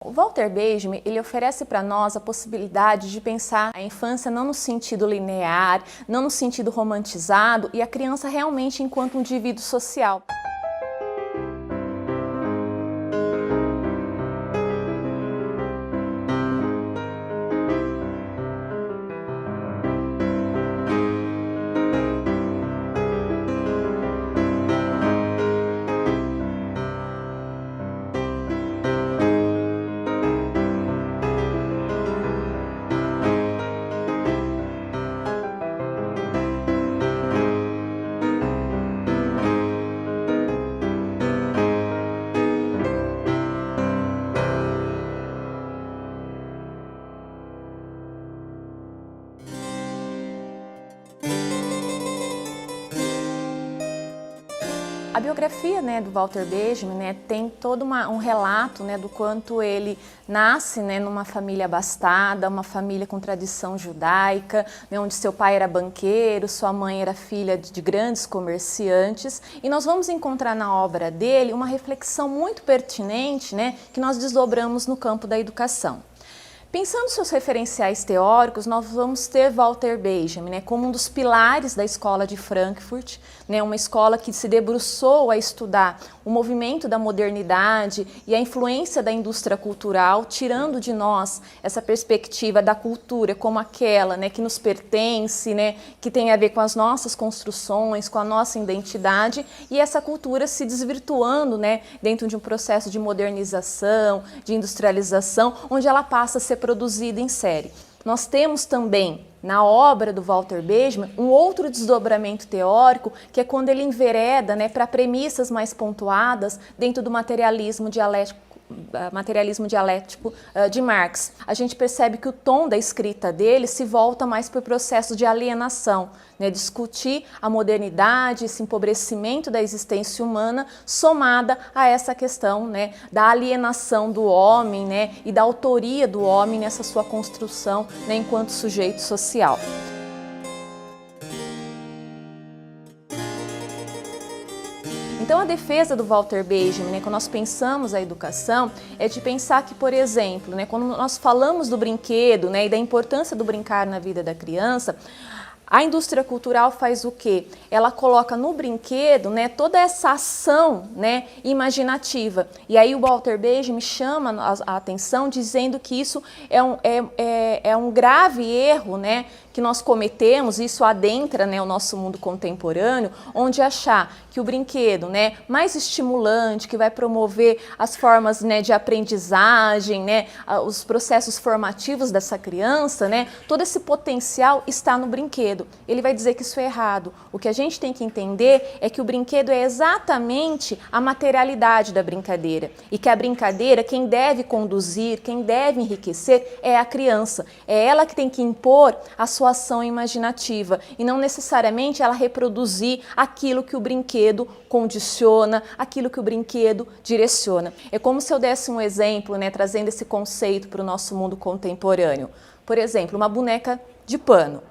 O Walter Benjamin, ele oferece para nós a possibilidade de pensar a infância não no sentido linear, não no sentido romantizado, e a criança realmente enquanto um indivíduo social. A biografia do Walter Benjamin tem todo um relato do quanto ele nasce numa família abastada, uma família com tradição judaica, onde seu pai era banqueiro, sua mãe era filha de grandes comerciantes. E nós vamos encontrar na obra dele uma reflexão muito pertinente que nós desdobramos no campo da educação. Pensando seus referenciais teóricos, nós vamos ter Walter Benjamin como um dos pilares da escola de Frankfurt, uma escola que se debruçou a estudar o movimento da modernidade e a influência da indústria cultural, tirando de nós essa perspectiva da cultura como aquela que nos pertence, que tem a ver com as nossas construções, com a nossa identidade, e essa cultura se desvirtuando dentro de um processo de modernização, de industrialização, onde ela passa a ser produzida em série. Nós temos também, na obra do Walter Benjamin, um outro desdobramento teórico, que é quando ele envereda para premissas mais pontuadas dentro do materialismo dialético de Marx. A gente percebe que o tom da escrita dele se volta mais para o processo de alienação, discutir a modernidade, esse empobrecimento da existência humana, somada a essa questão da alienação do homem e da autoria do homem nessa sua construção enquanto sujeito social. Então, a defesa do Walter Benjamin, quando nós pensamos a educação, é de pensar que, por exemplo, quando nós falamos do brinquedo e da importância do brincar na vida da criança, a indústria cultural faz o quê? Ela coloca no brinquedo toda essa ação imaginativa. E aí o Walter Benjamin chama a atenção dizendo que isso é um grave erro que nós cometemos, isso adentra o nosso mundo contemporâneo, onde achar que o brinquedo mais estimulante, que vai promover as formas de aprendizagem, os processos formativos dessa criança, todo esse potencial está no brinquedo. Ele vai dizer que isso é errado. O que a gente tem que entender é que o brinquedo é exatamente a materialidade da brincadeira e que a brincadeira, quem deve conduzir, quem deve enriquecer é a criança. É ela que tem que impor a sua ação imaginativa e não necessariamente ela reproduzir aquilo que o brinquedo condiciona, aquilo que o brinquedo direciona. É como se eu desse um exemplo, trazendo esse conceito para o nosso mundo contemporâneo. Por exemplo, uma boneca de pano,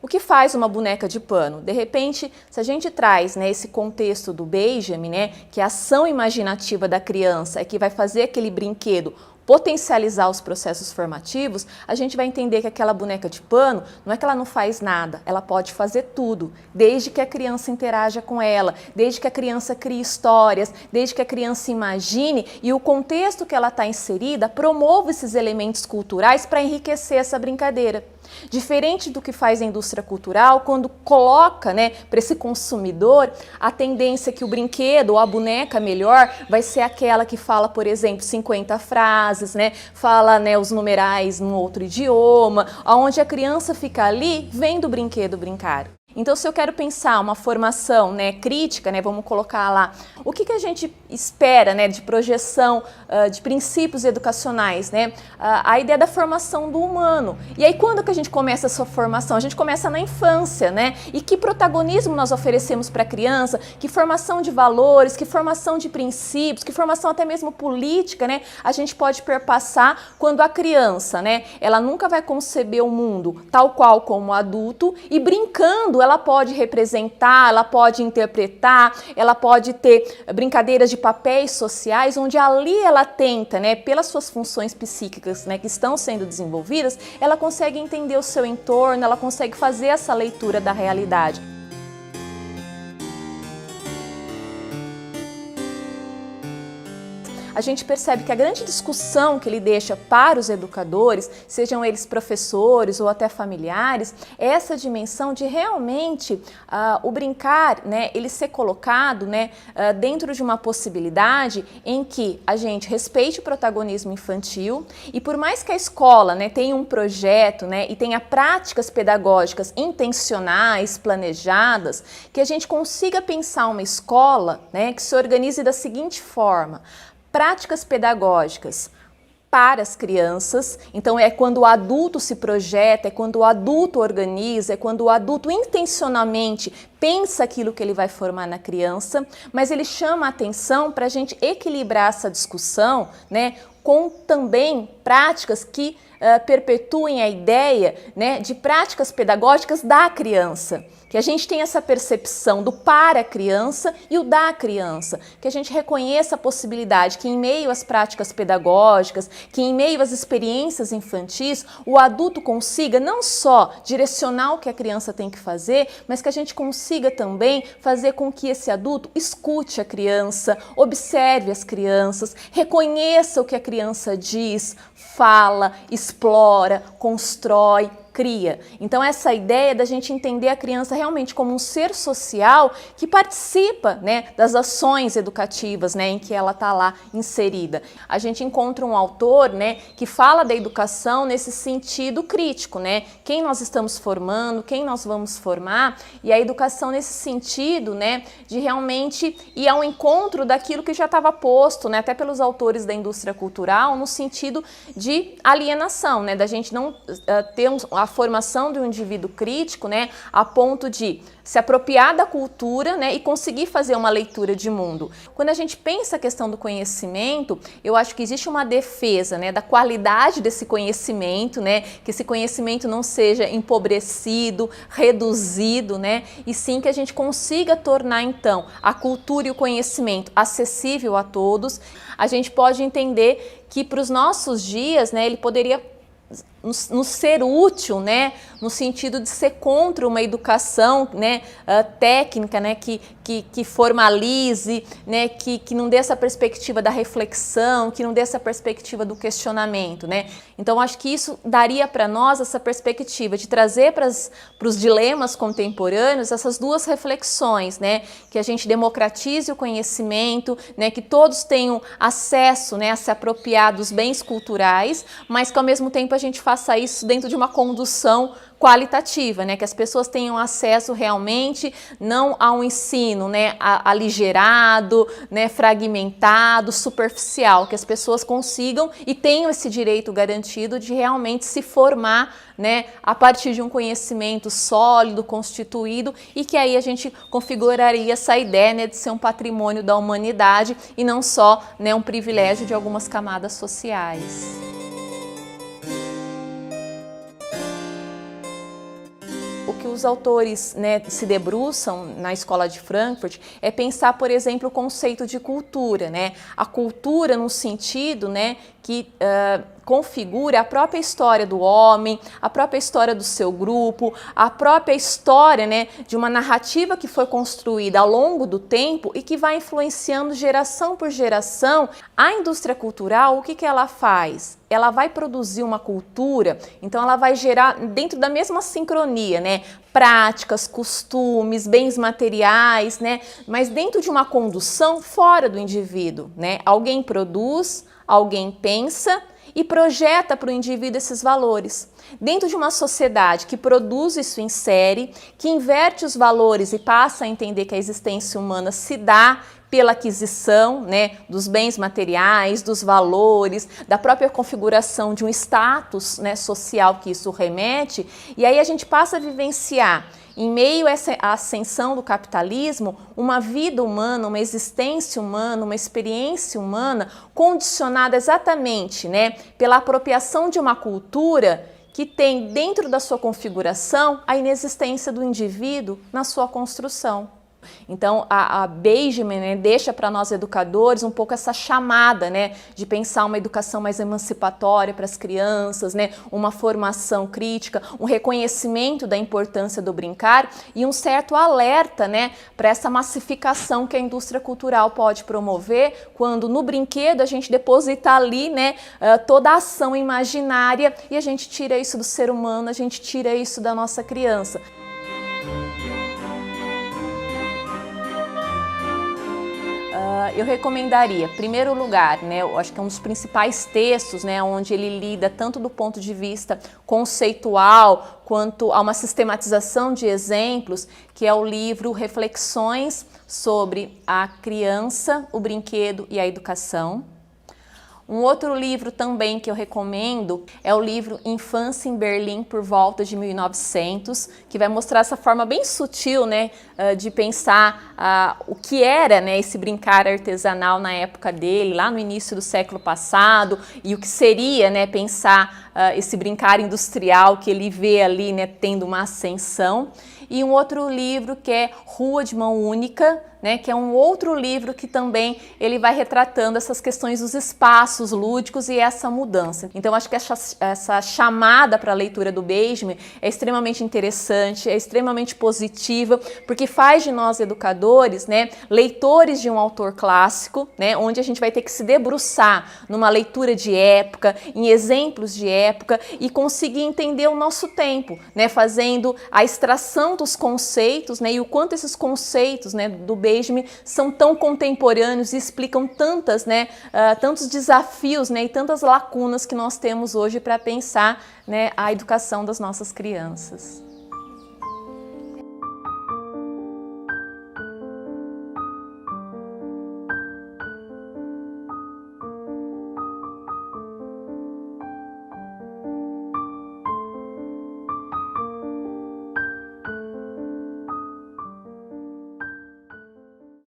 O que faz uma boneca de pano? De repente, se a gente traz esse contexto do Benjamin, que a ação imaginativa da criança é que vai fazer aquele brinquedo potencializar os processos formativos, a gente vai entender que aquela boneca de pano, não é que ela não faz nada, ela pode fazer tudo, desde que a criança interaja com ela, desde que a criança crie histórias, desde que a criança imagine e o contexto que ela está inserida promova esses elementos culturais para enriquecer essa brincadeira. Diferente do que faz a indústria cultural, quando coloca para esse consumidor a tendência que o brinquedo ou a boneca melhor vai ser aquela que fala, por exemplo, 50 frases, fala os numerais num outro idioma, onde a criança fica ali vendo o brinquedo brincar. Então, se eu quero pensar uma formação crítica, vamos colocar lá, o que a gente espera de projeção de princípios educacionais, a ideia da formação do humano. E aí, quando que a gente começa essa formação? A gente começa na infância, E que protagonismo nós oferecemos para a criança? Que formação de valores, que formação de princípios, que formação até mesmo política, A gente pode perpassar quando a criança, ela nunca vai conceber o mundo tal qual como adulto e brincando ela pode representar, ela pode interpretar, ela pode ter brincadeiras de papéis sociais, onde ali ela tenta, né, pelas suas funções psíquicas, né, que estão sendo desenvolvidas, ela consegue entender o seu entorno, ela consegue fazer essa leitura da realidade. A gente percebe que a grande discussão que ele deixa para os educadores, sejam eles professores ou até familiares, é essa dimensão de realmente o brincar, né, ele ser colocado, né, dentro de uma possibilidade em que a gente respeite o protagonismo infantil e por mais que a escola, né, tenha um projeto, né, e tenha práticas pedagógicas intencionais, planejadas, que a gente consiga pensar uma escola, né, que se organize da seguinte forma: práticas pedagógicas para as crianças, então é quando o adulto se projeta, é quando o adulto organiza, é quando o adulto intencionalmente pensa aquilo que ele vai formar na criança, mas ele chama a atenção para a gente equilibrar essa discussão, né, com também práticas que perpetuem a ideia, né, de práticas pedagógicas da criança. Que a gente tenha essa percepção do para a criança e o da criança, que a gente reconheça a possibilidade que em meio às práticas pedagógicas, que em meio às experiências infantis, o adulto consiga não só direcionar o que a criança tem que fazer, mas que a gente consiga também fazer com que esse adulto escute a criança, observe as crianças, reconheça o que a criança diz, fala, explora, constrói, cria. Então essa ideia da gente entender a criança realmente como um ser social que participa, né, das ações educativas, né, em que ela está lá inserida. A gente encontra um autor, né, que fala da educação nesse sentido crítico, né, quem nós estamos formando, quem nós vamos formar, e a educação nesse sentido, né, de realmente ir ao encontro daquilo que já estava posto, né, até pelos autores da indústria cultural, no sentido de alienação, né, da gente não ter a formação de um indivíduo crítico, né, a ponto de se apropriar da cultura, né, e conseguir fazer uma leitura de mundo. Quando a gente pensa a questão do conhecimento, eu acho que existe uma defesa, né, da qualidade desse conhecimento, né, que esse conhecimento não seja empobrecido, reduzido, né, e sim que a gente consiga tornar então a cultura e o conhecimento acessível a todos. A gente pode entender que para os nossos dias, né, ele poderia nos ser útil, né, no sentido de ser contra uma educação, né, técnica, né, que formalize, né, que não dê essa perspectiva da reflexão, que não dê essa perspectiva do questionamento, né. Então acho que isso daria para nós essa perspectiva de trazer para os dilemas contemporâneos essas duas reflexões, né, que a gente democratize o conhecimento, né, que todos tenham acesso, né, a se apropriar dos bens culturais, mas que ao mesmo tempo a gente faça isso dentro de uma condução qualitativa, né, que as pessoas tenham acesso realmente não a um ensino, né, aligerado, né, fragmentado, superficial, que as pessoas consigam e tenham esse direito garantido de realmente se formar, né, a partir de um conhecimento sólido, constituído, e que aí a gente configuraria essa ideia, né, de ser um patrimônio da humanidade e não só, né, um privilégio de algumas camadas sociais. O que os autores, né, se debruçam na Escola de Frankfurt é pensar, por exemplo, o conceito de cultura, né? A cultura no sentido, né, que configura a própria história do homem, a própria história do seu grupo, a própria história, né, de uma narrativa que foi construída ao longo do tempo e que vai influenciando geração por geração. A indústria cultural, o que ela faz? Ela vai produzir uma cultura, então ela vai gerar dentro da mesma sincronia, né, práticas, costumes, bens materiais, né, mas dentro de uma condução fora do indivíduo, né? Alguém produz, alguém pensa e projeta para o indivíduo esses valores. Dentro de uma sociedade que produz isso em série, que inverte os valores e passa a entender que a existência humana se dá pela aquisição, né, dos bens materiais, dos valores, da própria configuração de um status, né, social que isso remete, e aí a gente passa a vivenciar, em meio a essa ascensão do capitalismo, uma vida humana, uma existência humana, uma experiência humana condicionada exatamente, né, pela apropriação de uma cultura que tem dentro da sua configuração a inexistência do indivíduo na sua construção. Então, a Benjamin, né, deixa para nós educadores um pouco essa chamada, né, de pensar uma educação mais emancipatória para as crianças, né, uma formação crítica, um reconhecimento da importância do brincar e um certo alerta, né, para essa massificação que a indústria cultural pode promover quando no brinquedo a gente deposita ali, né, toda a ação imaginária e a gente tira isso do ser humano, a gente tira isso da nossa criança. Eu recomendaria, em primeiro lugar, né, eu acho que é um dos principais textos, né, onde ele lida tanto do ponto de vista conceitual quanto a uma sistematização de exemplos, que é o livro Reflexões sobre a Criança, o Brinquedo e a Educação. Um outro livro também que eu recomendo é o livro Infância em Berlim por volta de 1900, que vai mostrar essa forma bem sutil, né, de pensar o que era, né, esse brincar artesanal na época dele, lá no início do século passado, e o que seria, né, pensar esse brincar industrial que ele vê ali, né, tendo uma ascensão. E um outro livro que é Rua de Mão Única, né, que é um outro livro que também ele vai retratando essas questões dos espaços lúdicos e essa mudança. Então acho que essa chamada para a leitura do Benjamin é extremamente interessante, é extremamente positiva, porque faz de nós educadores, né, leitores de um autor clássico, né, onde a gente vai ter que se debruçar numa leitura de época, em exemplos de época e conseguir entender o nosso tempo, né, fazendo a extração dos conceitos, né, e o quanto esses conceitos, né, do Benjamin são tão contemporâneos e explicam tantas, né, tantos desafios, né, e tantas lacunas que nós temos hoje para pensar, né, a educação das nossas crianças.